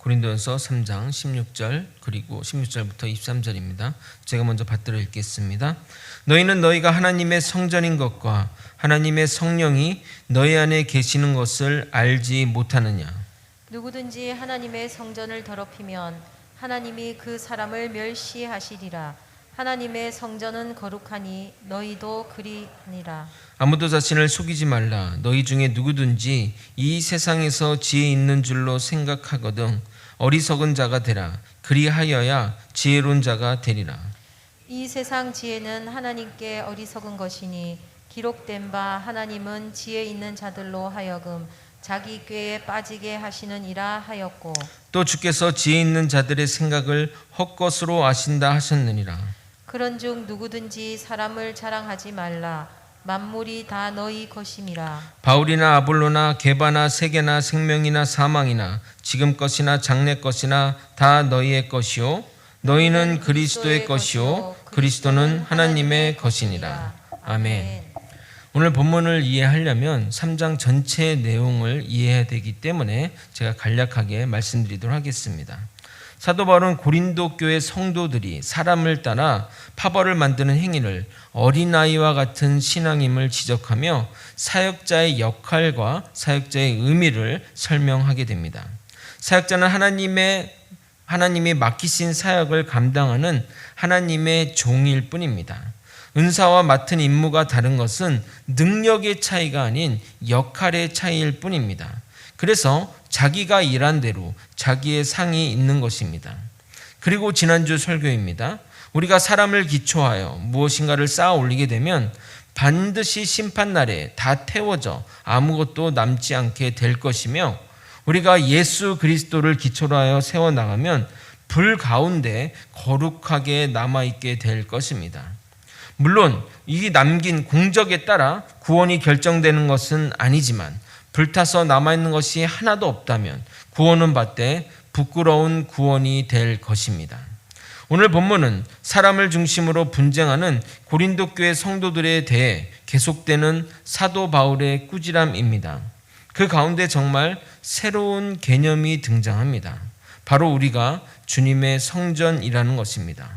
고린도전서 3장 16절 그리고 16절부터 23절입니다. 제가 먼저 받들어 읽겠습니다. 너희는 너희가 하나님의 성전인 것과 하나님의 성령이 너희 안에 계시는 것을 알지 못하느냐. 누구든지 하나님의 성전을 더럽히면 하나님이 그 사람을 멸시하시리라. 하나님의 성전은 거룩하니 너희도 그리하니라. 아무도 자신을 속이지 말라. 너희 중에 누구든지 이 세상에서 지혜 있는 줄로 생각하거든 어리석은 자가 되라. 그리하여야 지혜로운 자가 되리라. 이 세상 지혜는 하나님께 어리석은 것이니 기록된 바 하나님은 지혜 있는 자들로 하여금 자기 꾀에 빠지게 하시느니라 하였고, 또 주께서 지혜 있는 자들의 생각을 헛것으로 아신다 하셨느니라. 그런즉 누구든지 사람을 자랑하지 말라. 만물이 다 너희 것임이라. 바울이나 아볼로나 게바나 세계나 생명이나 사망이나 지금 것이나 장래 것이나 다 너희의 것이요 너희는 그리스도의 것이요 그리스도는 하나님의 것이니라. 아멘. 오늘 본문을 이해하려면 3장 전체의 내용을 이해해야 되기 때문에 제가 간략하게 말씀드리도록 하겠습니다. 사도 바울은 고린도 교회 성도들이 사람을 따라 파벌을 만드는 행위를 어린아이와 같은 신앙임을 지적하며 사역자의 역할과 사역자의 의미를 설명하게 됩니다. 사역자는 하나님이 맡기신 사역을 감당하는 하나님의 종일 뿐입니다. 은사와 맡은 임무가 다른 것은 능력의 차이가 아닌 역할의 차이일 뿐입니다. 그래서 자기가 일한 대로 자기의 상이 있는 것입니다. 그리고 지난주 설교입니다. 우리가 사람을 기초하여 무엇인가를 쌓아 올리게 되면 반드시 심판날에 다 태워져 아무것도 남지 않게 될 것이며, 우리가 예수 그리스도를 기초로 하여 세워나가면 불 가운데 거룩하게 남아있게 될 것입니다. 물론 이 남긴 공적에 따라 구원이 결정되는 것은 아니지만 불타서 남아있는 것이 하나도 없다면 구원은 받되 부끄러운 구원이 될 것입니다. 오늘 본문은 사람을 중심으로 분쟁하는 고린도 교회 성도들에 대해 계속되는 사도 바울의 꾸지람입니다. 그 가운데 정말 새로운 개념이 등장합니다. 바로 우리가 주님의 성전이라는 것입니다.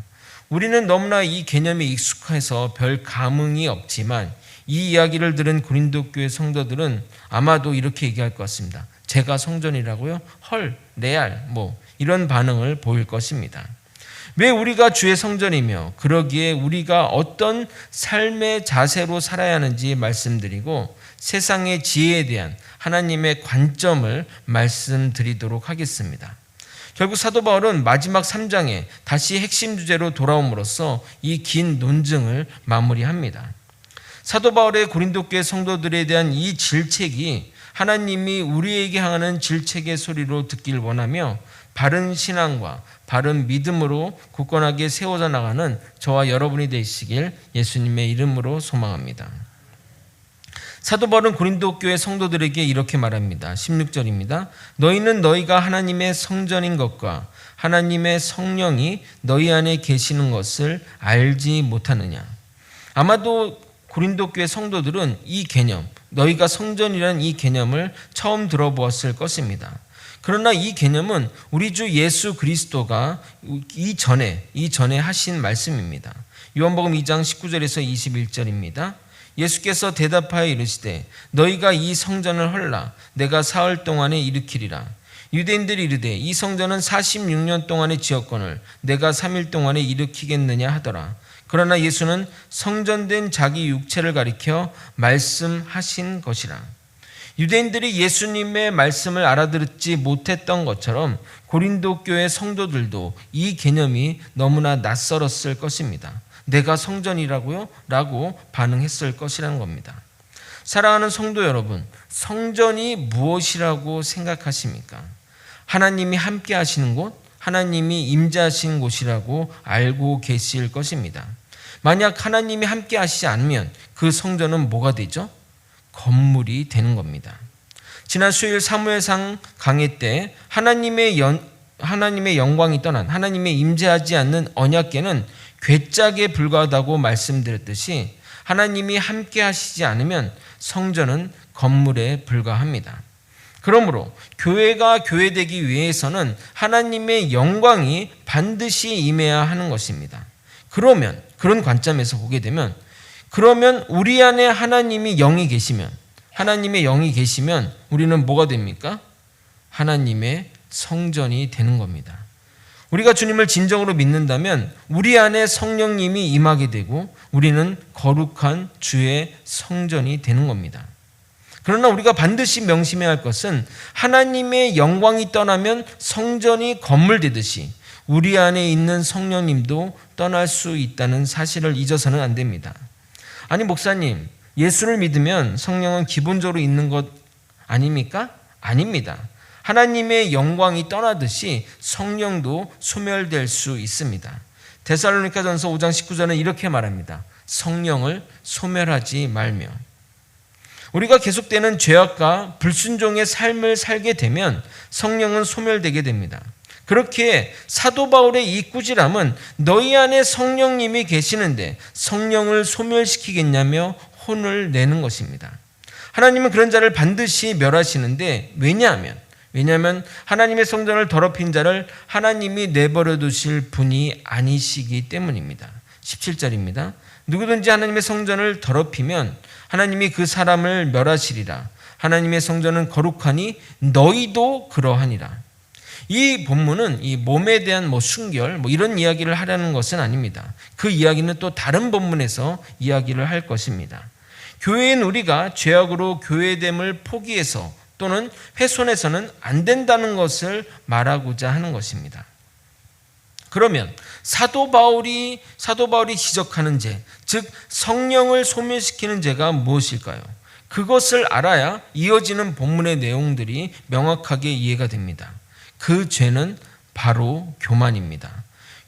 우리는 너무나 이 개념에 익숙해서 별 감흥이 없지만 이 이야기를 들은 고린도 교회 성도들은 아마도 이렇게 얘기할 것 같습니다. 제가 성전이라고요? 헐, 레알, 이런 반응을 보일 것입니다. 왜 우리가 주의 성전이며 그러기에 우리가 어떤 삶의 자세로 살아야 하는지 말씀드리고 세상의 지혜에 대한 하나님의 관점을 말씀드리도록 하겠습니다. 결국 사도 바울은 마지막 3장에 다시 핵심 주제로 돌아옴으로써 이 긴 논증을 마무리합니다. 사도 바울의 고린도 교회 성도들에 대한 이 질책이 하나님이 우리에게 향하는 질책의 소리로 듣길 원하며 바른 신앙과 바른 믿음으로 굳건하게 세워져 나가는 저와 여러분이 되시길 예수님의 이름으로 소망합니다. 사도 바울은 고린도 교회 성도들에게 이렇게 말합니다. 16절입니다. 너희는 너희가 하나님의 성전인 것과 하나님의 성령이 너희 안에 계시는 것을 알지 못하느냐. 아마도 고린도 교회 성도들은 이 개념, 너희가 성전이라는 이 개념을 처음 들어보았을 것입니다. 그러나 이 개념은 우리 주 예수 그리스도가 이전에 하신 말씀입니다. 요한복음 2장 19절에서 21절입니다. 예수께서 대답하여 이르시되 너희가 이 성전을 헐라 내가 사흘 동안에 일으키리라. 유대인들이 이르되 이 성전은 46년 동안에 지었거늘 내가 3일 동안에 일으키겠느냐 하더라. 그러나 예수는 성전된 자기 육체를 가리켜 말씀하신 것이라. 유대인들이 예수님의 말씀을 알아듣지 못했던 것처럼 고린도 교회 성도들도 이 개념이 너무나 낯설었을 것입니다. 내가 성전이라고요? 라고 반응했을 것이라는 겁니다. 사랑하는 성도 여러분, 성전이 무엇이라고 생각하십니까? 하나님이 함께 하시는 곳, 하나님이 임재하시는 곳이라고 알고 계실 것입니다. 만약 하나님이 함께 하시지 않으면 그 성전은 뭐가 되죠? 건물이 되는 겁니다. 지난 수요일 사무엘상 강해 때 하나님의 영광이 떠난, 하나님의 임재하지 않는 언약궤는 괴짝에 불과하다고 말씀드렸듯이 하나님이 함께 하시지 않으면 성전은 건물에 불과합니다. 그러므로 교회가 교회되기 위해서는 하나님의 영광이 반드시 임해야 하는 것입니다. 그러면 그런 관점에서 보게 되면 그러면 우리 안에 하나님의 영이 계시면 우리는 뭐가 됩니까? 하나님의 성전이 되는 겁니다. 우리가 주님을 진정으로 믿는다면 우리 안에 성령님이 임하게 되고 우리는 거룩한 주의 성전이 되는 겁니다. 그러나 우리가 반드시 명심해야 할 것은 하나님의 영광이 떠나면 성전이 건물되듯이 우리 안에 있는 성령님도 떠날 수 있다는 사실을 잊어서는 안 됩니다. 아니 목사님, 예수를 믿으면 성령은 기본적으로 있는 것 아닙니까? 아닙니다. 하나님의 영광이 떠나듯이 성령도 소멸될 수 있습니다. 데살로니가전서 5장 19절은 이렇게 말합니다. 성령을 소멸하지 말며. 우리가 계속되는 죄악과 불순종의 삶을 살게 되면 성령은 소멸되게 됩니다. 그렇게 사도 바울의 이 꾸지람은 너희 안에 성령님이 계시는데 성령을 소멸시키겠냐며 혼을 내는 것입니다. 하나님은 그런 자를 반드시 멸하시는데 왜냐하면 하나님의 성전을 더럽힌 자를 하나님이 내버려 두실 분이 아니시기 때문입니다. 17절입니다. 누구든지 하나님의 성전을 더럽히면 하나님이 그 사람을 멸하시리라. 하나님의 성전은 거룩하니 너희도 그러하니라. 이 본문은 이 몸에 대한 순결 이런 이야기를 하려는 것은 아닙니다. 그 이야기는 또 다른 본문에서 이야기를 할 것입니다. 교회인 우리가 죄악으로 교회됨을 포기해서 또는 훼손해서는 안 된다는 것을 말하고자 하는 것입니다. 그러면 사도 바울이 지적하는 죄, 즉 성령을 소멸시키는 죄가 무엇일까요? 그것을 알아야 이어지는 본문의 내용들이 명확하게 이해가 됩니다. 그 죄는 바로 교만입니다.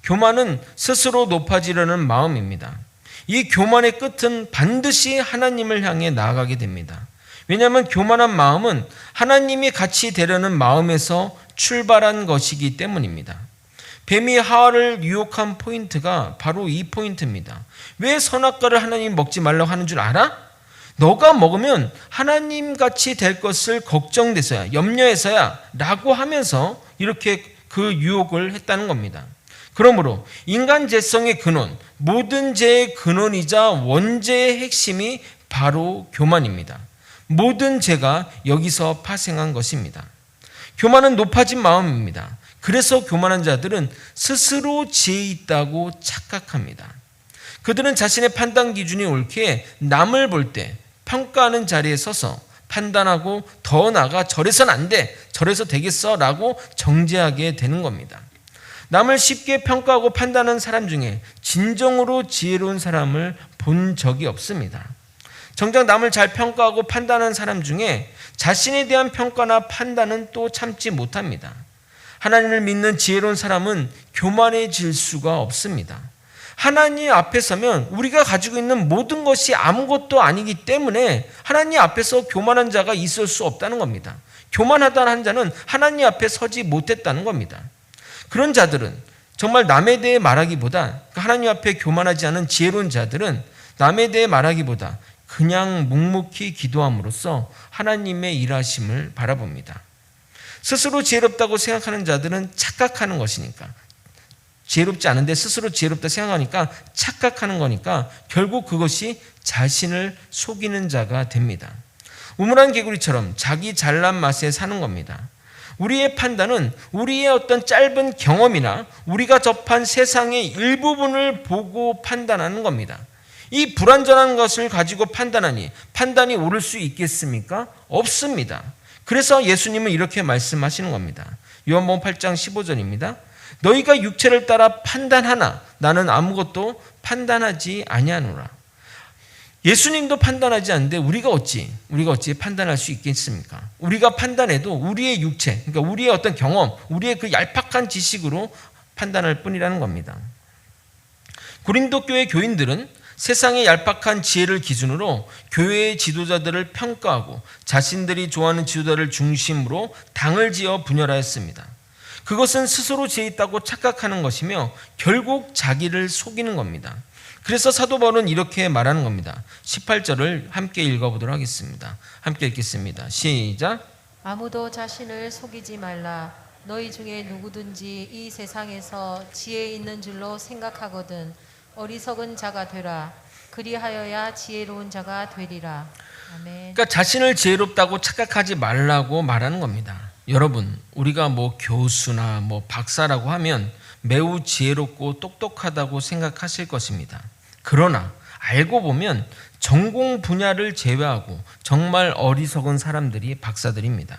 교만은 스스로 높아지려는 마음입니다. 이 교만의 끝은 반드시 하나님을 향해 나아가게 됩니다. 왜냐하면 교만한 마음은 하나님이 같이 되려는 마음에서 출발한 것이기 때문입니다. 뱀이 하와를 유혹한 포인트가 바로 이 포인트입니다. 왜 선악과를 하나님이 먹지 말라고 하는 줄 알아? 너가 먹으면 하나님같이 될 것을 걱정돼서야, 염려해서야 라고 하면서 이렇게 그 유혹을 했다는 겁니다. 그러므로 인간 죄성의 근원, 모든 죄의 근원이자 원죄의 핵심이 바로 교만입니다. 모든 죄가 여기서 파생한 것입니다. 교만은 높아진 마음입니다. 그래서 교만한 자들은 스스로 지혜 있다고 착각합니다. 그들은 자신의 판단 기준이 옳기에 남을 볼 때 평가하는 자리에 서서 판단하고 더 나아가 저래선 안 돼, 저래서 되겠어 라고 정죄하게 되는 겁니다. 남을 쉽게 평가하고 판단하는 사람 중에 진정으로 지혜로운 사람을 본 적이 없습니다. 정작 남을 잘 평가하고 판단하는 사람 중에 자신에 대한 평가나 판단은 또 참지 못합니다. 하나님을 믿는 지혜로운 사람은 교만해질 수가 없습니다. 하나님 앞에 서면 우리가 가지고 있는 모든 것이 아무것도 아니기 때문에 하나님 앞에서 교만한 자가 있을 수 없다는 겁니다. 교만하다는 자는 하나님 앞에 서지 못했다는 겁니다. 그런 자들은 정말 남에 대해 말하기보다, 하나님 앞에 교만하지 않은 지혜로운 자들은 남에 대해 말하기보다 그냥 묵묵히 기도함으로써 하나님의 일하심을 바라봅니다. 스스로 지혜롭다고 생각하는 자들은 착각하는 것이니까, 지혜롭지 않은데 스스로 지혜롭다 생각하니까 착각하는 거니까 결국 그것이 자신을 속이는 자가 됩니다. 우물안 개구리처럼 자기 잘난 맛에 사는 겁니다. 우리의 판단은 우리의 어떤 짧은 경험이나 우리가 접한 세상의 일부분을 보고 판단하는 겁니다. 이 불완전한 것을 가지고 판단하니 판단이 옳을 수 있겠습니까? 없습니다. 그래서 예수님은 이렇게 말씀하시는 겁니다. 요한복음 8장 15절입니다. 너희가 육체를 따라 판단하나 나는 아무것도 판단하지 아니하노라. 예수님도 판단하지 않는데 우리가 어찌 판단할 수 있겠습니까? 우리가 판단해도 우리의 육체, 그러니까 우리의 어떤 경험, 우리의 그 얄팍한 지식으로 판단할 뿐이라는 겁니다. 고린도 교회 교인들은 세상의 얄팍한 지혜를 기준으로 교회의 지도자들을 평가하고 자신들이 좋아하는 지도자를 중심으로 당을 지어 분열하였습니다. 그것은 스스로 지혜 있다고 착각하는 것이며 결국 자기를 속이는 겁니다. 그래서 사도 바울은 이렇게 말하는 겁니다. 18절을 함께 읽어보도록 하겠습니다. 함께 읽겠습니다. 시작. 아무도 자신을 속이지 말라. 너희 중에 누구든지 이 세상에서 지혜 있는 줄로 생각하거든 어리석은 자가 되라. 그리하여야 지혜로운 자가 되리라. 아멘. 그러니까 자신을 지혜롭다고 착각하지 말라고 말하는 겁니다. 여러분, 우리가 뭐 교수나 뭐 박사라고 하면 매우 지혜롭고 똑똑하다고 생각하실 것입니다. 그러나 알고 보면 전공 분야를 제외하고 정말 어리석은 사람들이 박사들입니다.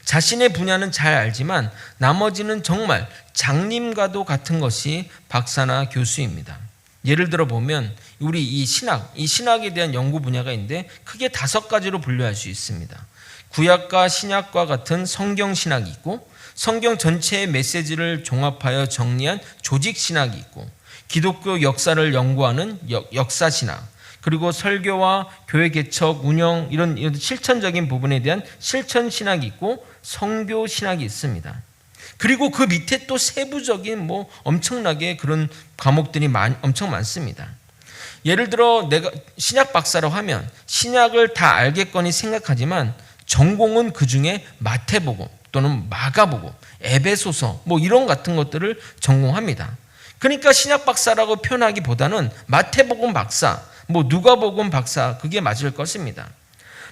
자신의 분야는 잘 알지만 나머지는 정말 장님과도 같은 것이 박사나 교수입니다. 예를 들어 보면 우리 이 신학에 대한 연구 분야가 있는데 크게 5가지로 분류할 수 있습니다. 구약과 신약과 같은 성경 신학이 있고, 성경 전체의 메시지를 종합하여 정리한 조직 신학이 있고, 기독교 역사를 연구하는 역사 신학, 그리고 설교와 교회 개척, 운영 이런 실천적인 부분에 대한 실천 신학이 있고 성교 신학이 있습니다. 그리고 그 밑에 또 세부적인 뭐 엄청나게 그런 과목들이 엄청 많습니다. 예를 들어 내가 신약 박사라고 하면 신약을 다 알겠거니 생각하지만 전공은 그 중에 마태복음 또는 마가복음, 에베소서 뭐 이런 같은 것들을 전공합니다. 그러니까 신약 박사라고 표현하기보다는 마태복음 박사, 뭐 누가복음 박사 그게 맞을 것입니다.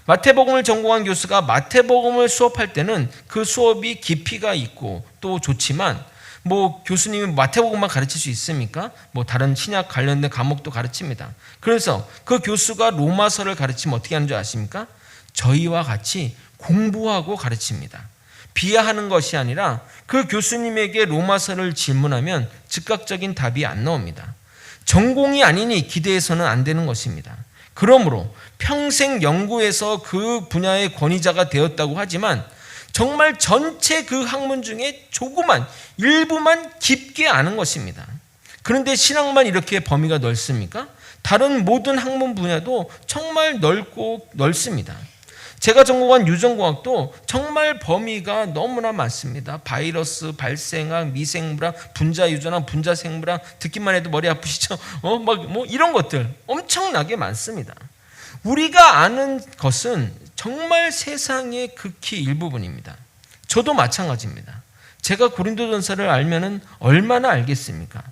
마태복음을 전공한 교수가 마태복음을 수업할 때는 그 수업이 깊이가 있고 또 좋지만 뭐 교수님이 마태복음만 가르칠 수 있습니까? 뭐 다른 신약 관련된 과목도 가르칩니다. 그래서 그 교수가 로마서를 가르치면 어떻게 하는 줄 아십니까? 저희와 같이 공부하고 가르칩니다. 비하하는 것이 아니라 그 교수님에게 로마서를 질문하면 즉각적인 답이 안 나옵니다. 전공이 아니니 기대해서는 안 되는 것입니다. 그러므로 평생 연구해서 그 분야의 권위자가 되었다고 하지만 정말 전체 그 학문 중에 조그만 일부만 깊게 아는 것입니다. 그런데 신학만 이렇게 범위가 넓습니까? 다른 모든 학문 분야도 정말 넓고 넓습니다. 제가 전공한 유전공학도 정말 범위가 너무나 많습니다. 바이러스, 발생학, 미생물학, 분자유전학, 분자생물학 듣기만 해도 머리 아프시죠? 뭐 이런 것들 엄청나게 많습니다. 우리가 아는 것은 정말 세상의 극히 일부분입니다. 저도 마찬가지입니다. 제가 고린도전서를 알면은 얼마나 알겠습니까?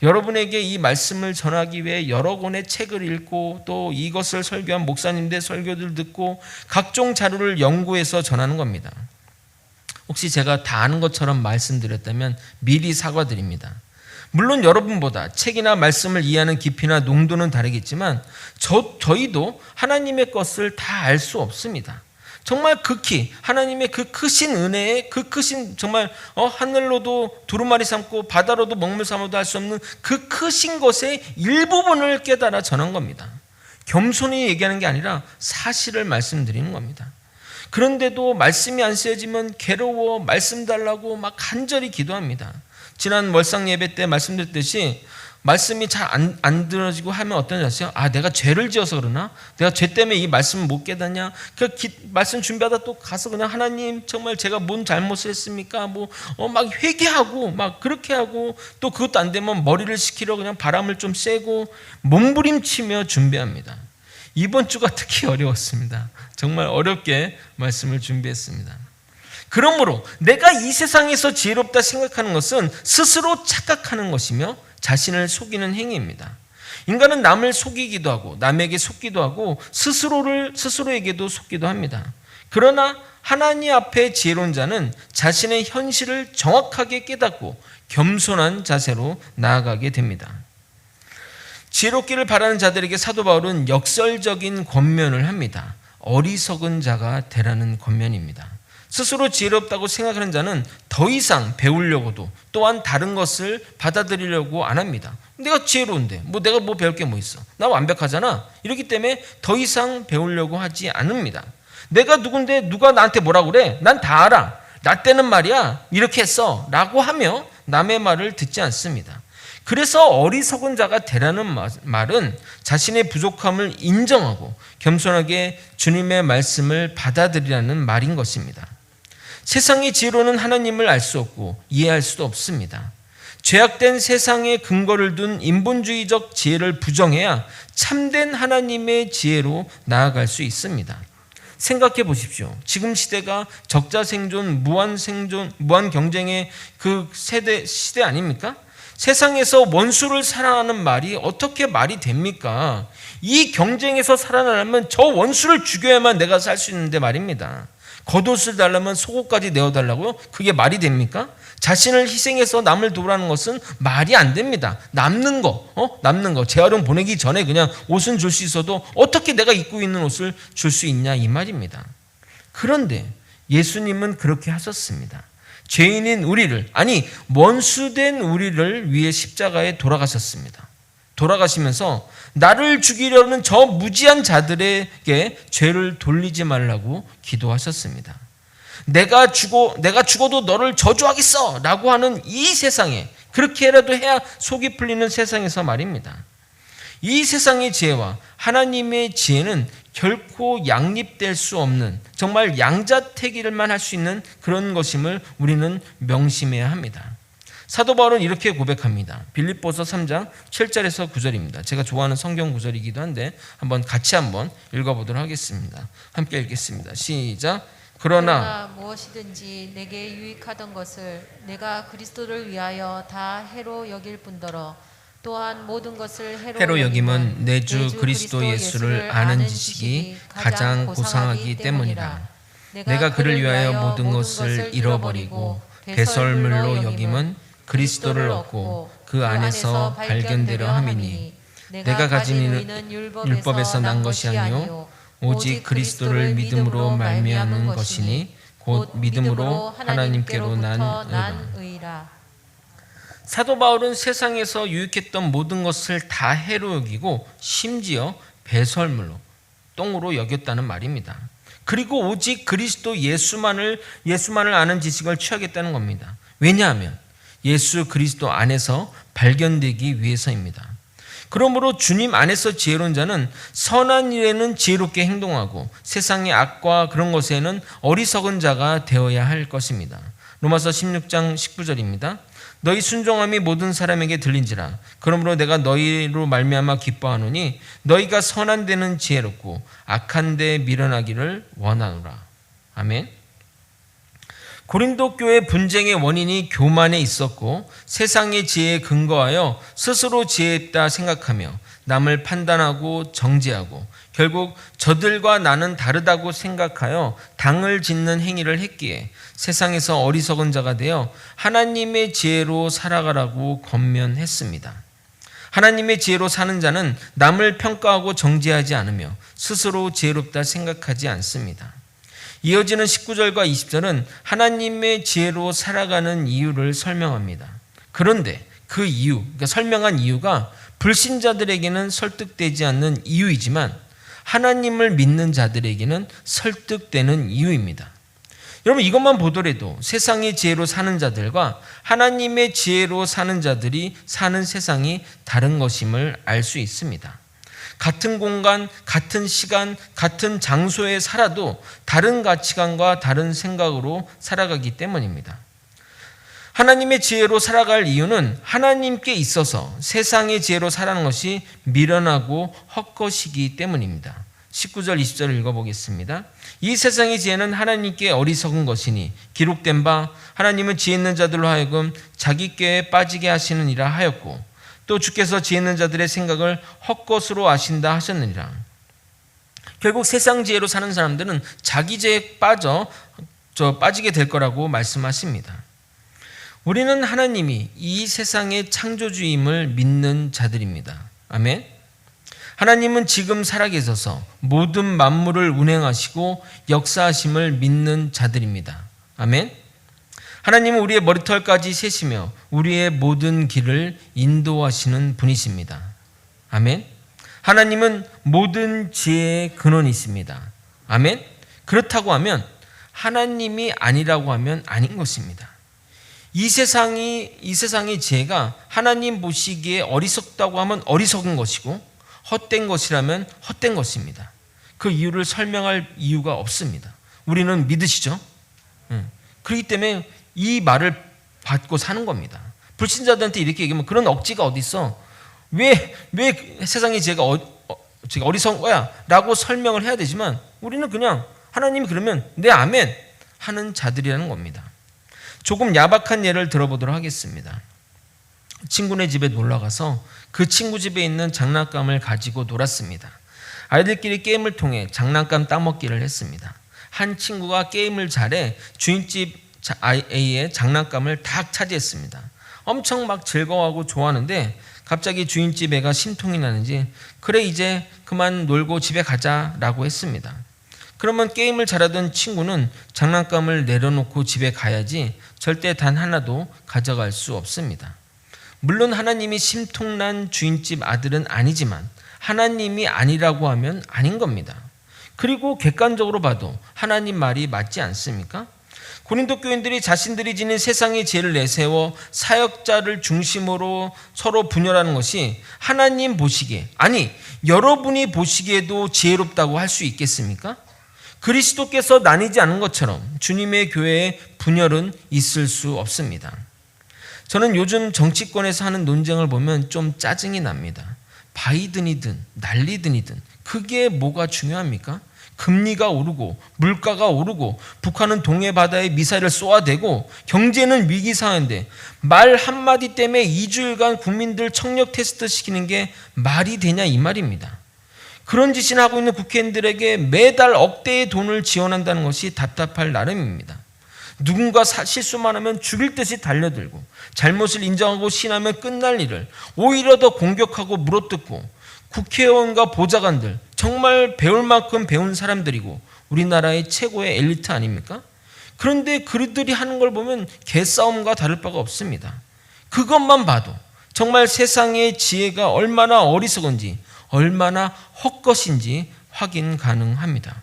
여러분에게 이 말씀을 전하기 위해 여러 권의 책을 읽고 또 이것을 설교한 목사님들의 설교들 듣고 각종 자료를 연구해서 전하는 겁니다. 혹시 제가 다 아는 것처럼 말씀드렸다면 미리 사과드립니다. 물론 여러분보다 책이나 말씀을 이해하는 깊이나 농도는 다르겠지만 저희도 하나님의 것을 다 알 수 없습니다. 정말 극히 하나님의 그 크신 은혜에 그 크신 정말 하늘로도 두루마리 삼고 바다로도 먹물 삼아도 할 수 없는 그 크신 것의 일부분을 깨달아 전한 겁니다. 겸손히 얘기하는 게 아니라 사실을 말씀드리는 겁니다. 그런데도 말씀이 안 쓰여지면 괴로워 말씀 달라고 막 간절히 기도합니다. 지난 월상 예배 때 말씀드렸듯이 말씀이 잘 안 들어지고 하면 어떤지 아세요? 내가 죄를 지어서 그러나? 내가 죄 때문에 이 말씀을 못 깨닫냐? 말씀 준비하다 또 가서 그냥 하나님 정말 제가 뭔 잘못을 했습니까? 막 회개하고 막 그렇게 하고 또 그것도 안 되면 머리를 식히려 그냥 바람을 좀 쐬고 몸부림치며 준비합니다. 이번 주가 특히 어려웠습니다. 정말 어렵게 말씀을 준비했습니다. 그러므로 내가 이 세상에서 지혜롭다 생각하는 것은 스스로 착각하는 것이며 자신을 속이는 행위입니다. 인간은 남을 속이기도 하고 남에게 속기도 하고 스스로에게도 속기도 합니다. 그러나 하나님 앞에 지혜로운 자는 자신의 현실을 정확하게 깨닫고 겸손한 자세로 나아가게 됩니다. 지혜롭기를 바라는 자들에게 사도 바울은 역설적인 권면을 합니다. 어리석은 자가 되라는 권면입니다. 스스로 지혜롭다고 생각하는 자는 더 이상 배우려고도 또한 다른 것을 받아들이려고 안 합니다. 내가 지혜로운데 내가 배울 게 뭐 있어? 나 완벽하잖아. 이렇기 때문에 더 이상 배우려고 하지 않습니다. 내가 누군데 누가 나한테 뭐라고 그래? 난 다 알아. 나 때는 말이야 이렇게 했어 라고 하며 남의 말을 듣지 않습니다. 그래서 어리석은 자가 되라는 말은 자신의 부족함을 인정하고 겸손하게 주님의 말씀을 받아들이라는 말인 것입니다. 세상의 지혜로는 하나님을 알 수 없고 이해할 수도 없습니다. 죄악된 세상에 근거를 둔 인본주의적 지혜를 부정해야 참된 하나님의 지혜로 나아갈 수 있습니다. 생각해 보십시오. 지금 시대가 적자 생존, 무한 경쟁의 그 시대 아닙니까? 세상에서 원수를 사랑하는 말이 어떻게 말이 됩니까? 이 경쟁에서 살아나려면 저 원수를 죽여야만 내가 살 수 있는데 말입니다. 겉옷을 달라면 속옷까지 내어달라고요? 그게 말이 됩니까? 자신을 희생해서 남을 도우라는 것은 말이 안 됩니다. 남는 거. 재활용 보내기 전에 그냥 옷은 줄 수 있어도 어떻게 내가 입고 있는 옷을 줄 수 있냐 이 말입니다. 그런데 예수님은 그렇게 하셨습니다. 죄인인 우리를, 아니 원수된 우리를 위해 십자가에 돌아가셨습니다. 돌아가시면서 나를 죽이려는 저 무지한 자들에게 죄를 돌리지 말라고 기도하셨습니다. 내가 죽어도 너를 저주하겠어 라고 하는 이 세상에, 그렇게라도 해야 속이 풀리는 세상에서 말입니다. 이 세상의 지혜와 하나님의 지혜는 결코 양립될 수 없는, 정말 양자택일만 할 수 있는 그런 것임을 우리는 명심해야 합니다. 사도 바울은 이렇게 고백합니다. 빌립보서 3장 7절에서 9절입니다. 제가 좋아하는 성경 구절이기도 한데 같이 한번 읽어보도록 하겠습니다. 함께 읽겠습니다. 시작. 그러나 무엇이든지 내게 유익하던 것을 내가 그리스도를 위하여 다 해로 여길 뿐더러 또한 모든 것을 해로 여김은 내 주 그리스도 예수를 아는 지식이 가장 고상하기 때문이라. 내가 그를 위하여 모든 것을 잃어버리고 배설물로 여김은 그리스도를 얻고 그 안에서 발견되려 함이니 내가 가진 이는 율법에서 난 것이 아니요 오직 그리스도를 믿음으로 말미암은 것이니 곧 믿음으로 하나님께로 난 의라. 사도 바울은 세상에서 유익했던 모든 것을 다 해로 여기고 심지어 배설물로, 똥으로 여겼다는 말입니다. 그리고 오직 그리스도 예수만을 아는 지식을 취하겠다는 겁니다. 왜냐하면 예수 그리스도 안에서 발견되기 위해서입니다. 그러므로 주님 안에서 지혜로운 자는 선한 일에는 지혜롭게 행동하고 세상의 악과 그런 것에는 어리석은 자가 되어야 할 것입니다. 로마서 16장 19절입니다. 너희 순종함이 모든 사람에게 들린지라. 그러므로 내가 너희로 말미암아 기뻐하노니 너희가 선한 데는 지혜롭고 악한 데 미련하기를 원하노라. 아멘. 고린도 교회 분쟁의 원인이 교만에 있었고 세상의 지혜에 근거하여 스스로 지혜했다 생각하며 남을 판단하고 정죄하고 결국 저들과 나는 다르다고 생각하여 당을 짓는 행위를 했기에 세상에서 어리석은 자가 되어 하나님의 지혜로 살아가라고 권면했습니다. 하나님의 지혜로 사는 자는 남을 평가하고 정죄하지 않으며 스스로 지혜롭다 생각하지 않습니다. 이어지는 19절과 20절은 하나님의 지혜로 살아가는 이유를 설명합니다. 그런데 그 이유, 그러니까 설명한 이유가 불신자들에게는 설득되지 않는 이유이지만 하나님을 믿는 자들에게는 설득되는 이유입니다. 여러분 이것만 보더라도 세상의 지혜로 사는 자들과 하나님의 지혜로 사는 자들이 사는 세상이 다른 것임을 알 수 있습니다. 같은 공간, 같은 시간, 같은 장소에 살아도 다른 가치관과 다른 생각으로 살아가기 때문입니다. 하나님의 지혜로 살아갈 이유는 하나님께 있어서 세상의 지혜로 살아가는 것이 미련하고 헛것이기 때문입니다. 19절 20절을 읽어보겠습니다. 이 세상의 지혜는 하나님께 어리석은 것이니 기록된 바 하나님은 지혜 있는 자들로 하여금 자기 꾀에 빠지게 하시느니라 하였고 또 주께서 지혜 있는 자들의 생각을 헛것으로 아신다 하셨느니라. 결국 세상 지혜로 사는 사람들은 자기 지혜에 빠지게 될 거라고 말씀하십니다. 우리는 하나님이 이 세상의 창조주임을 믿는 자들입니다. 아멘. 하나님은 지금 살아계셔서 모든 만물을 운행하시고 역사하심을 믿는 자들입니다. 아멘. 하나님은 우리의 머리털까지 세시며 우리의 모든 길을 인도하시는 분이십니다. 아멘. 하나님은 모든 지혜의 근원이십니다. 아멘. 그렇다고 하면 하나님이 아니라고 하면 아닌 것입니다. 이 세상의 지혜가 하나님 보시기에 어리석다고 하면 어리석은 것이고 헛된 것이라면 헛된 것입니다. 그 이유를 설명할 이유가 없습니다. 우리는 믿으시죠? 그렇기 때문에 이 말을 받고 사는 겁니다. 불신자들한테 이렇게 얘기하면 그런 억지가 어디 있어? 왜 세상의 지혜가 어리석은 거야? 라고 설명을 해야 되지만 우리는 그냥 하나님이 그러면 네 아멘 하는 자들이라는 겁니다. 조금 야박한 예를 들어보도록 하겠습니다. 친구네 집에 놀러가서 그 친구 집에 있는 장난감을 가지고 놀았습니다. 아이들끼리 게임을 통해 장난감 따먹기를 했습니다. 한 친구가 게임을 잘해 주인집 A의 장난감을 다 차지했습니다. 엄청 막 즐거워하고 좋아하는데 갑자기 주인집 애가 심통이 나는지 그래 이제 그만 놀고 집에 가자라고 했습니다. 그러면 게임을 잘하던 친구는 장난감을 내려놓고 집에 가야지 절대 단 하나도 가져갈 수 없습니다. 물론 하나님이 심통난 주인집 아들은 아니지만 하나님이 아니라고 하면 아닌 겁니다. 그리고 객관적으로 봐도 하나님 말이 맞지 않습니까? 고린도 교인들이 자신들이 지닌 세상의 죄를 내세워 사역자를 중심으로 서로 분열하는 것이 하나님 보시기에, 아니 여러분이 보시기에도 지혜롭다고 할 수 있겠습니까? 그리스도께서 나뉘지 않은 것처럼 주님의 교회에 분열은 있을 수 없습니다. 저는 요즘 정치권에서 하는 논쟁을 보면 좀 짜증이 납니다. 바이든이든 난리든이든 그게 뭐가 중요합니까? 금리가 오르고 물가가 오르고 북한은 동해 바다에 미사일을 쏘아대고 경제는 위기 상황인데 말 한마디 때문에 2주일간 국민들 청력 테스트 시키는 게 말이 되냐 이 말입니다. 그런 짓을 하고 있는 국회의원들에게 매달 억대의 돈을 지원한다는 것이 답답할 나름입니다. 누군가 실수만 하면 죽일 듯이 달려들고 잘못을 인정하고 신하면 끝날 일을 오히려 더 공격하고 물어뜯고 국회의원과 보좌관들 정말 배울 만큼 배운 사람들이고 우리나라의 최고의 엘리트 아닙니까? 그런데 그들이 하는 걸 보면 개싸움과 다를 바가 없습니다. 그것만 봐도 정말 세상의 지혜가 얼마나 어리석은지 얼마나 헛것인지 확인 가능합니다.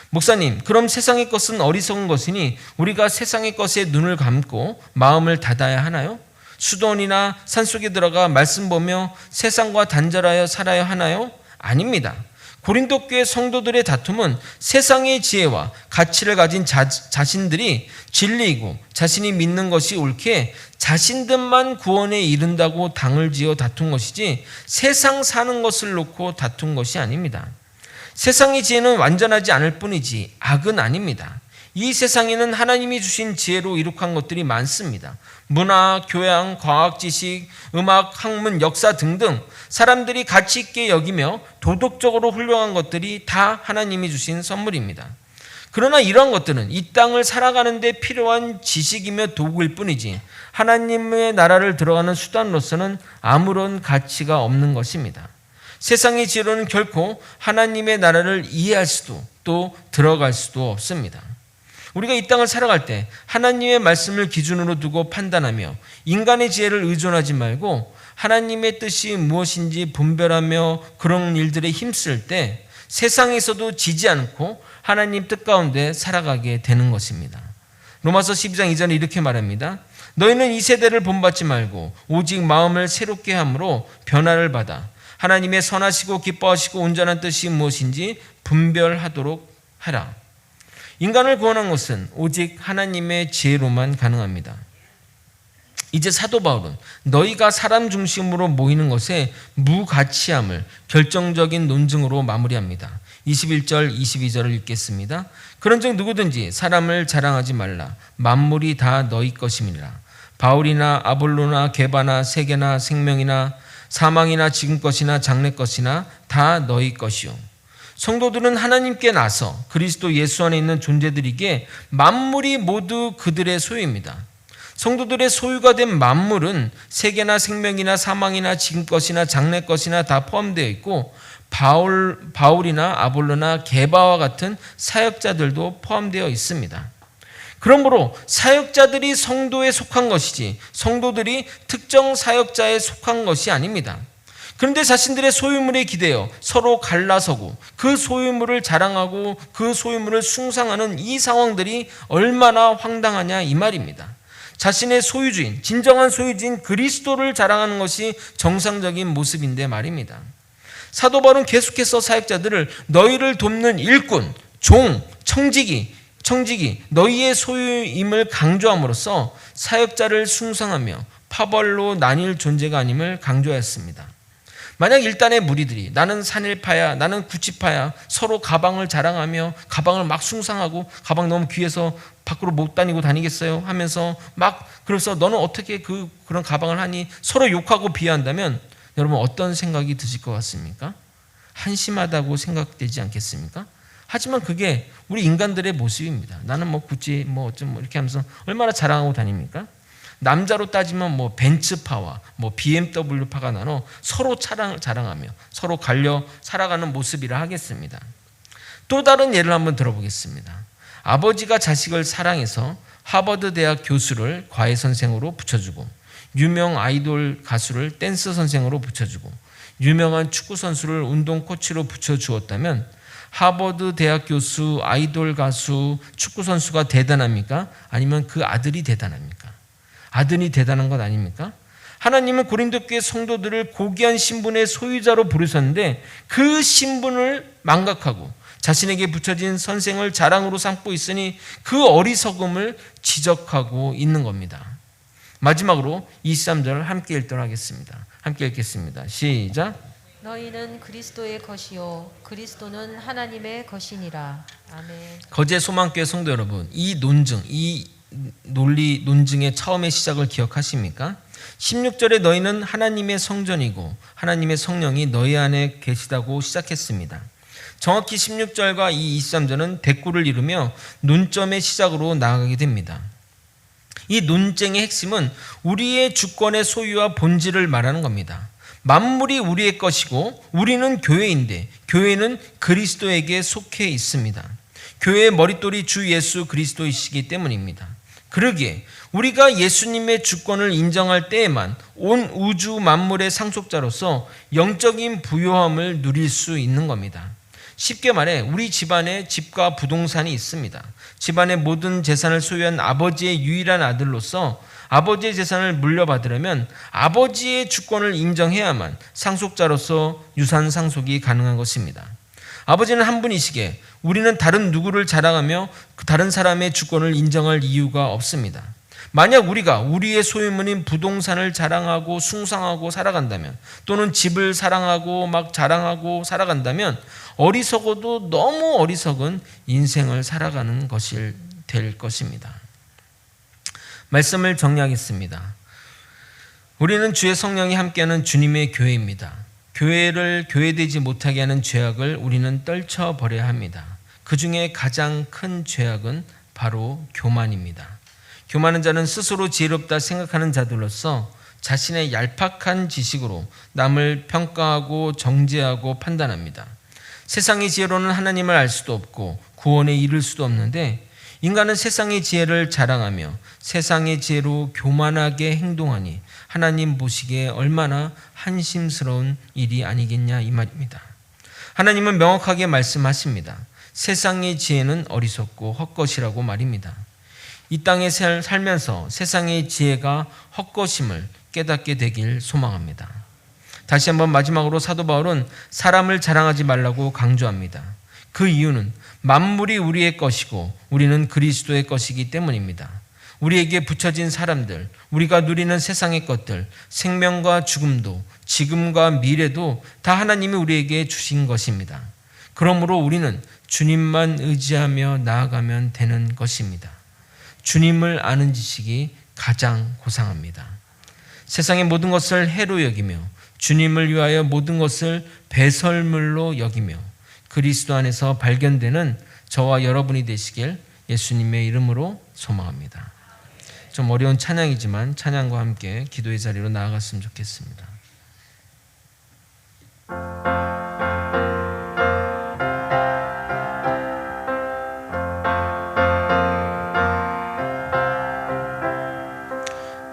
목사님, 그럼 세상의 것은 어리석은 것이니 우리가 세상의 것에 눈을 감고 마음을 닫아야 하나요? 수도원이나 산속에 들어가 말씀 보며 세상과 단절하여 살아야 하나요? 아닙니다. 고린도 교회 성도들의 다툼은 세상의 지혜와 가치를 가진 자신들이 진리이고 자신이 믿는 것이 옳게 자신들만 구원에 이른다고 당을 지어 다툰 것이지 세상 사는 것을 놓고 다툰 것이 아닙니다. 세상의 지혜는 완전하지 않을 뿐이지 악은 아닙니다. 이 세상에는 하나님이 주신 지혜로 이룩한 것들이 많습니다. 문화, 교양, 과학, 지식, 음악, 학문, 역사 등등 사람들이 가치 있게 여기며 도덕적으로 훌륭한 것들이 다 하나님이 주신 선물입니다. 그러나 이러한 것들은 이 땅을 살아가는 데 필요한 지식이며 도구일 뿐이지 하나님의 나라를 들어가는 수단으로서는 아무런 가치가 없는 것입니다. 세상의 지혜로는 결코 하나님의 나라를 이해할 수도 또 들어갈 수도 없습니다. 우리가 이 땅을 살아갈 때 하나님의 말씀을 기준으로 두고 판단하며 인간의 지혜를 의존하지 말고 하나님의 뜻이 무엇인지 분별하며 그런 일들에 힘쓸 때 세상에서도 지지 않고 하나님 뜻 가운데 살아가게 되는 것입니다. 로마서 12장 2절에 이렇게 말합니다. 너희는 이 세대를 본받지 말고 오직 마음을 새롭게 함으로 변화를 받아 하나님의 선하시고 기뻐하시고 온전한 뜻이 무엇인지 분별하도록 하라. 인간을 구원한 것은 오직 하나님의 지혜로만 가능합니다. 이제 사도 바울은 너희가 사람 중심으로 모이는 것의 무가치함을 결정적인 논증으로 마무리합니다. 21절, 22절을 읽겠습니다. 그런즉 누구든지 사람을 자랑하지 말라. 만물이 다 너희 것임이라. 바울이나 아볼로나 게바나 세계나 생명이나 사망이나 지금 것이나 장래 것이나 다 너희 것이요. 성도들은 하나님께 나서 그리스도 예수 안에 있는 존재들이기에 만물이 모두 그들의 소유입니다. 성도들의 소유가 된 만물은 세계나 생명이나 사망이나 지금 것이나 장래 것이나 다 포함되어 있고 바울이나 아볼로나 게바와 같은 사역자들도 포함되어 있습니다. 그러므로 사역자들이 성도에 속한 것이지 성도들이 특정 사역자에 속한 것이 아닙니다. 그런데 자신들의 소유물에 기대어 서로 갈라서고 그 소유물을 자랑하고 그 소유물을 숭상하는 이 상황들이 얼마나 황당하냐 이 말입니다. 자신의 소유주인, 진정한 소유주인 그리스도를 자랑하는 것이 정상적인 모습인데 말입니다. 사도 바울은 계속해서 사역자들을 너희를 돕는 일꾼, 종, 청지기 너희의 소유임을 강조함으로써 사역자를 숭상하며 파벌로 나뉠 존재가 아님을 강조하였습니다. 만약 일단의 무리들이 나는 산일파야, 나는 구치파야, 서로 가방을 자랑하며 가방을 막 숭상하고 가방 너무 귀해서 밖으로 못 다니겠어요 하면서 막, 그래서 너는 어떻게 그런 가방을 하니, 서로 욕하고 비하한다면 여러분 어떤 생각이 드실 것 같습니까? 한심하다고 생각되지 않겠습니까? 하지만 그게 우리 인간들의 모습입니다. 나는 뭐 구찌 뭐 어쩜 이렇게 하면서 얼마나 자랑하고 다닙니까? 남자로 따지면 뭐 벤츠파와 뭐 BMW파가 나눠 서로 자랑하며 서로 갈려 살아가는 모습이라 하겠습니다. 또 다른 예를 한번 들어보겠습니다. 아버지가 자식을 사랑해서 하버드 대학 교수를 과외 선생으로 붙여주고, 유명 아이돌 가수를 댄스 선생으로 붙여주고, 유명한 축구 선수를 운동 코치로 붙여주었다면 하버드 대학 교수, 아이돌 가수, 축구 선수가 대단합니까? 아니면 그 아들이 대단합니까? 아들이 대단한 것 아닙니까? 하나님은 고린도 교회 성도들을 고귀한 신분의 소유자로 부르셨는데 그 신분을 망각하고 자신에게 붙여진 선생을 자랑으로 삼고 있으니 그 어리석음을 지적하고 있는 겁니다. 마지막으로 23절 함께 읽도록 하겠습니다. 함께 읽겠습니다. 시작. 너희는 그리스도의 것이요 그리스도는 하나님의 것이니라. 아멘. 거제 소망교회 성도 여러분, 이 논증의 처음의 시작을 기억하십니까? 16절에 너희는 하나님의 성전이고 하나님의 성령이 너희 안에 계시다고 시작했습니다. 정확히 16절과 이 23절은 대꾸를 이루며 논점의 시작으로 나아가게 됩니다. 이 논쟁의 핵심은 우리의 주권의 소유와 본질을 말하는 겁니다. 만물이 우리의 것이고 우리는 교회인데 교회는 그리스도에게 속해 있습니다. 교회의 머릿돌이 주 예수 그리스도이시기 때문입니다. 그러기에 우리가 예수님의 주권을 인정할 때에만 온 우주 만물의 상속자로서 영적인 부요함을 누릴 수 있는 겁니다. 쉽게 말해 우리 집안에 집과 부동산이 있습니다. 집안의 모든 재산을 소유한 아버지의 유일한 아들로서 아버지의 재산을 물려받으려면 아버지의 주권을 인정해야만 상속자로서 유산 상속이 가능한 것입니다. 아버지는 한 분이시기에 우리는 다른 누구를 자랑하며 다른 사람의 주권을 인정할 이유가 없습니다. 만약 우리가 우리의 소유물인 부동산을 자랑하고 숭상하고 살아간다면, 또는 집을 사랑하고 막 자랑하고 살아간다면 어리석어도 너무 어리석은 인생을 살아가는 것이 될 것입니다. 말씀을 정리하겠습니다. 우리는 주의 성령이 함께하는 주님의 교회입니다. 교회를 교회되지 못하게 하는 죄악을 우리는 떨쳐버려야 합니다. 그 중에 가장 큰 죄악은 바로 교만입니다. 교만한 자는 스스로 지혜롭다 생각하는 자들로서 자신의 얄팍한 지식으로 남을 평가하고 정죄하고 판단합니다. 세상의 지혜로는 하나님을 알 수도 없고 구원에 이를 수도 없는데 인간은 세상의 지혜를 자랑하며 세상의 지혜로 교만하게 행동하니 하나님 보시기에 얼마나 한심스러운 일이 아니겠냐 이 말입니다. 하나님은 명확하게 말씀하십니다. 세상의 지혜는 어리석고 헛것이라고 말입니다. 이 땅에 살면서 세상의 지혜가 헛것임을 깨닫게 되길 소망합니다. 다시 한번 마지막으로 사도 바울은 사람을 자랑하지 말라고 강조합니다. 그 이유는 만물이 우리의 것이고 우리는 그리스도의 것이기 때문입니다. 우리에게 붙여진 사람들, 우리가 누리는 세상의 것들, 생명과 죽음도, 지금과 미래도 다 하나님이 우리에게 주신 것입니다. 그러므로 우리는 주님만 의지하며 나아가면 되는 것입니다. 주님을 아는 지식이 가장 고상합니다. 세상의 모든 것을 해로 여기며 주님을 위하여 모든 것을 배설물로 여기며 그리스도 안에서 발견되는 저와 여러분이 되시길 예수님의 이름으로 소망합니다. 좀 어려운 찬양이지만 찬양과 함께 기도의 자리로 나아갔으면 좋겠습니다.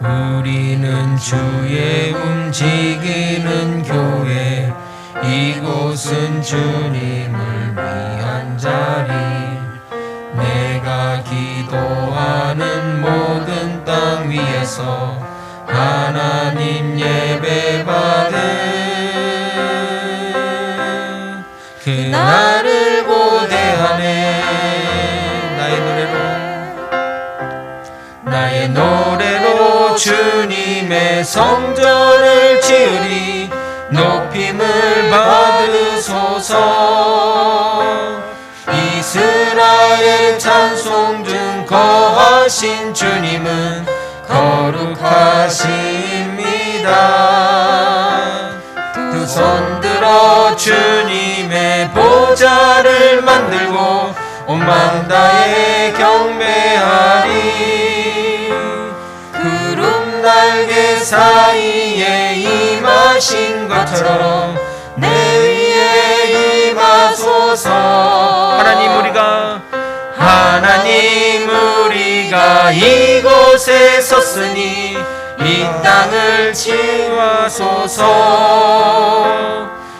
우리는 주의 움직이는 교회, 이곳은 주님을 위한 자리, 내가 기도하는 모든 땅 위에서 하나님 예배받은 그날을 고대하네. 나의 노래로 주님의 성전을 지으리. 높임을 받으소서. 이스라엘 찬송 중 거하신 주님은 거룩하십니다. 두 손 들어 주님의 보좌를 만들고 온 마음 다해 경배하리. 구름 날개 사이에 임하신 것처럼 내 위에 임하소서. 하나님 우리가 이곳에 섰으니 이 땅을 치유하소서.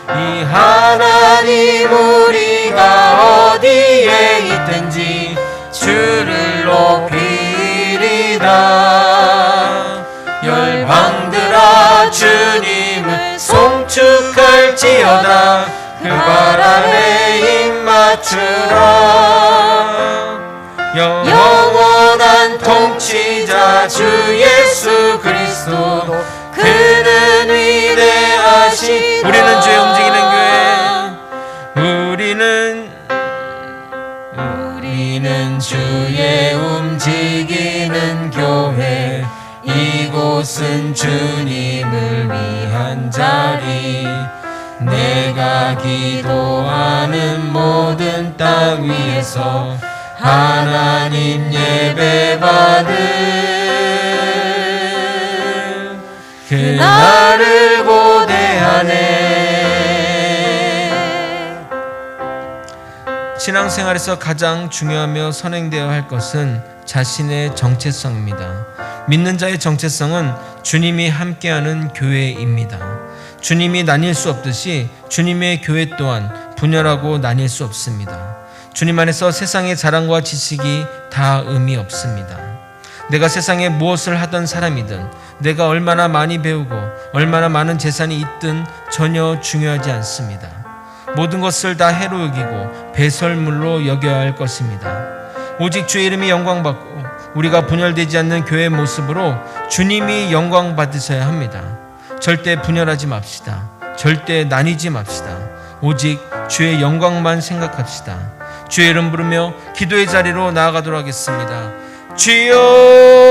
이 하나님 우리가 어디에 있든지 주를 높이리다. 열방들아 주님을 송축할지어다. 그 발 아래 입 맞추라. 영원한 통치자 주 예수 그리스도, 그는 위대하시. 우리는 주의 움직이는 교회. 우리는 주의 움직이는 교회. 이곳은 주님을 위한 자리. 내가 기도하는 모든 땅 위에서 하나님 예배받을 그날을 고대하네. 신앙생활에서 가장 중요하며 선행되어야 할 것은 자신의 정체성입니다. 믿는 자의 정체성은 주님이 함께하는 교회입니다. 주님이 나뉠 수 없듯이 주님의 교회 또한 분열하고 나뉠 수 없습니다. 주님 안에서 세상의 자랑과 지식이 다 의미 없습니다. 내가 세상에 무엇을 하던 사람이든, 내가 얼마나 많이 배우고 얼마나 많은 재산이 있든 전혀 중요하지 않습니다. 모든 것을 다 해로 여기고 배설물로 여겨야 할 것입니다. 오직 주의 이름이 영광받고 우리가 분열되지 않는 교회의 모습으로 주님이 영광 받으셔야 합니다. 절대 분열하지 맙시다. 절대 나뉘지 맙시다. 오직 주의 영광만 생각합시다. 주의 이름 부르며 기도의 자리로 나아가도록 하겠습니다. 주여!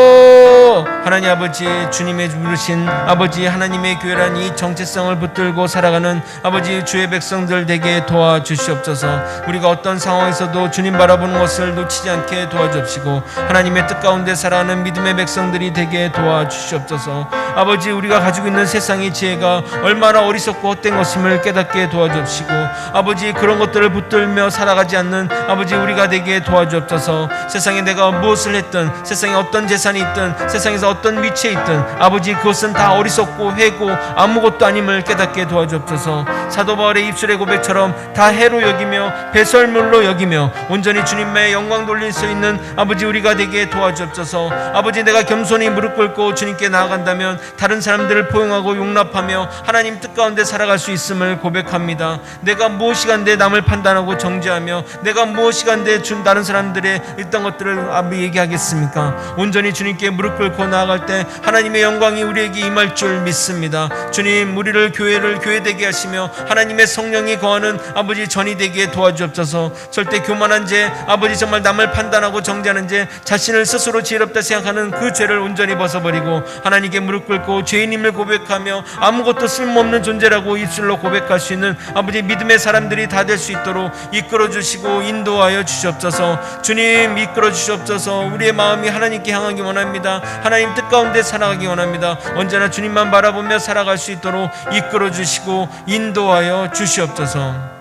하나님 아버지, 주님의 부르신 아버지 하나님의 교회란 이 정체성을 붙들고 살아가는 아버지 주의 백성들 되게 도와주시옵소서. 우리가 어떤 상황에서도 주님 바라보는 것을 놓치지 않게 도와주옵시고 하나님의 뜻 가운데 살아가는 믿음의 백성들이 되게 도와주시옵소서. 아버지, 우리가 가지고 있는 세상의 지혜가 얼마나 어리석고 헛된 것임을 깨닫게 도와주옵시고 아버지, 그런 것들을 붙들며 살아가지 않는 아버지 우리가 되게 도와주옵소서. 세상에 내가 무엇을 했든, 세상에 어떤 재산이 있든, 세상에서 어떤 위치에 있든 아버지 그것은 다 어리석고 회고 아무것도 아님을 깨닫게 도와주옵소서. 사도 바울의 입술의 고백처럼 다 해로 여기며 배설물로 여기며 온전히 주님의 영광 돌릴 수 있는 아버지 우리가 되게 도와주옵소서. 아버지, 내가 겸손히 무릎 꿇고 주님께 나아간다면 다른 사람들을 포용하고 용납하며 하나님 뜻 가운데 살아갈 수 있음을 고백합니다. 내가 무엇이간데 남을 판단하고 정죄하며 내가 무엇이간데 다른 사람들의 있던 것들을 얘기하겠습니까? 온전히 주님께 무릎 꿇고 나아갈 때 하나님의 영광이 우리에게 임할 줄 믿습니다. 주님, 우리를 교회를 교회되게 하시며 하나님의 성령이 거하는 아버지 전이 되게 도와주옵소서. 절대 교만한 죄, 아버지 정말 남을 판단하고 정죄하는 죄, 자신을 스스로 지혜롭다 생각하는 그 죄를 온전히 벗어버리고 하나님께 무릎 꿇고 죄인임을 고백하며 아무것도 쓸모없는 존재라고 입술로 고백할 수 있는 아버지 믿음의 사람들이 다 될 수 있도록 이끌어 주시고 인도하여 주시옵소서. 주님, 이끌어 주시옵소서. 우리의 마음이 하나님께 향하기 원합니다. 하나님 뜻 가운데 살아가기 원합니다. 언제나 주님만 바라보며 살아갈 수 있도록 이끌어 주시고 인도하여 주시옵소서.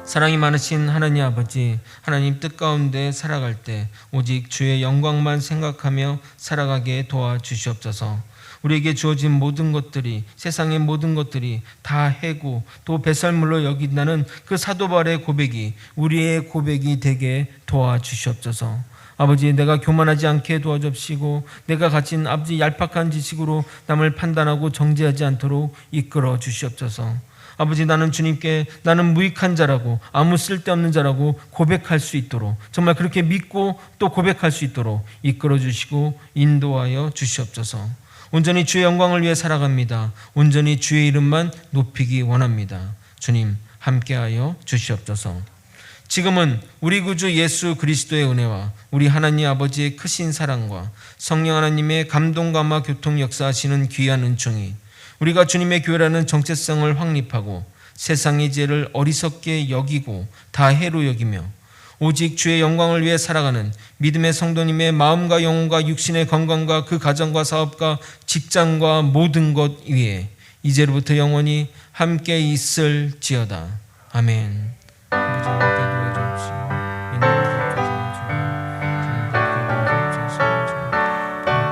사랑이 많으신 하나님 아버지, 하나님 뜻 가운데 살아갈 때 오직 주의 영광만 생각하며 살아가게 도와주시옵소서. 우리에게 주어진 모든 것들이, 세상의 모든 것들이 다 해고 또 배설물로 여긴다는 그 사도 바울의 고백이 우리의 고백이 되게 도와주시옵소서. 아버지, 내가 교만하지 않게 도와주시고 내가 가진 아버지 얄팍한 지식으로 남을 판단하고 정죄하지 않도록 이끌어 주시옵소서. 아버지, 나는 주님께 나는 무익한 자라고 아무 쓸데없는 자라고 고백할 수 있도록, 정말 그렇게 믿고 또 고백할 수 있도록 이끌어 주시고 인도하여 주시옵소서. 온전히 주의 영광을 위해 살아갑니다. 온전히 주의 이름만 높이기 원합니다. 주님 함께하여 주시옵소서. 지금은 우리 구주 예수 그리스도의 은혜와 우리 하나님 아버지의 크신 사랑과 성령 하나님의 감동감화 교통 역사하시는 귀한 은총이 우리가 주님의 교회라는 정체성을 확립하고 세상의 죄를 어리석게 여기고 다 해로 여기며 오직 주의 영광을 위해 살아가는 믿음의 성도님의 마음과 영혼과 육신의 건강과 그 가정과 사업과 직장과 모든 것 위에 이제로부터 영원히 함께 있을지어다. 아멘.